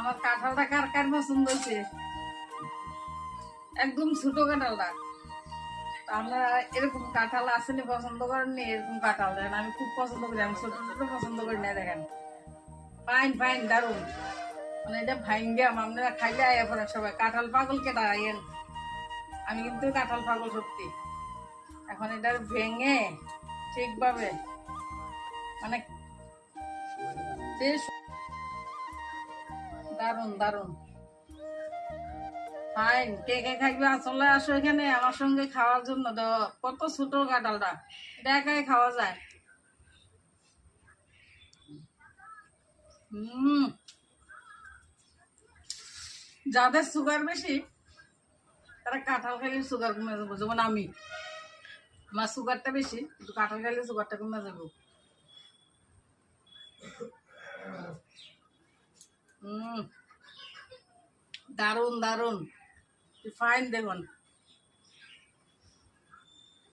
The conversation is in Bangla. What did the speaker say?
আমার কাঁঠালটা কার কার পছন্দ হয়েছে? একদম ছোট কাঁঠালটা। আপনারা এরকম কাঁঠাল আসেনি পছন্দ করেননি? এরকম কাঁঠাল দেখেন, আমি খুব পছন্দ করি। আমি ছোট ছোট পছন্দ করি না। দেখেন ফাইন ফাইন দারুন। মানে এটা ভাইঙ্গাম, আপনারা খাইলে আয়া পড়েন সবাই। কাঁঠাল পাগল কেটা আইয়েন, আমি কিন্তু কাঁঠাল পাগল সত্যি। এখন এটা ভেঙে ঠিকভাবে মানে দারুন দারুন ফাইন। কে কে খাইবে আসলে আসো এখানে আমার সঙ্গে খাওয়ার জন্য। তো কত ছোট কাঁঠালটা, এটা একাই খাওয়া যায়। হম, যাদের সুগার বেশি তারা কাঁঠাল খাইলে সুগার কমে যাবো। যেমন আমি, আমার সুগারটা বেশি, কিন্তু কাঁঠাল খাইলে সুগারটা কমে যাবো। হম, দারুন দারুন ফাইন। দেখুন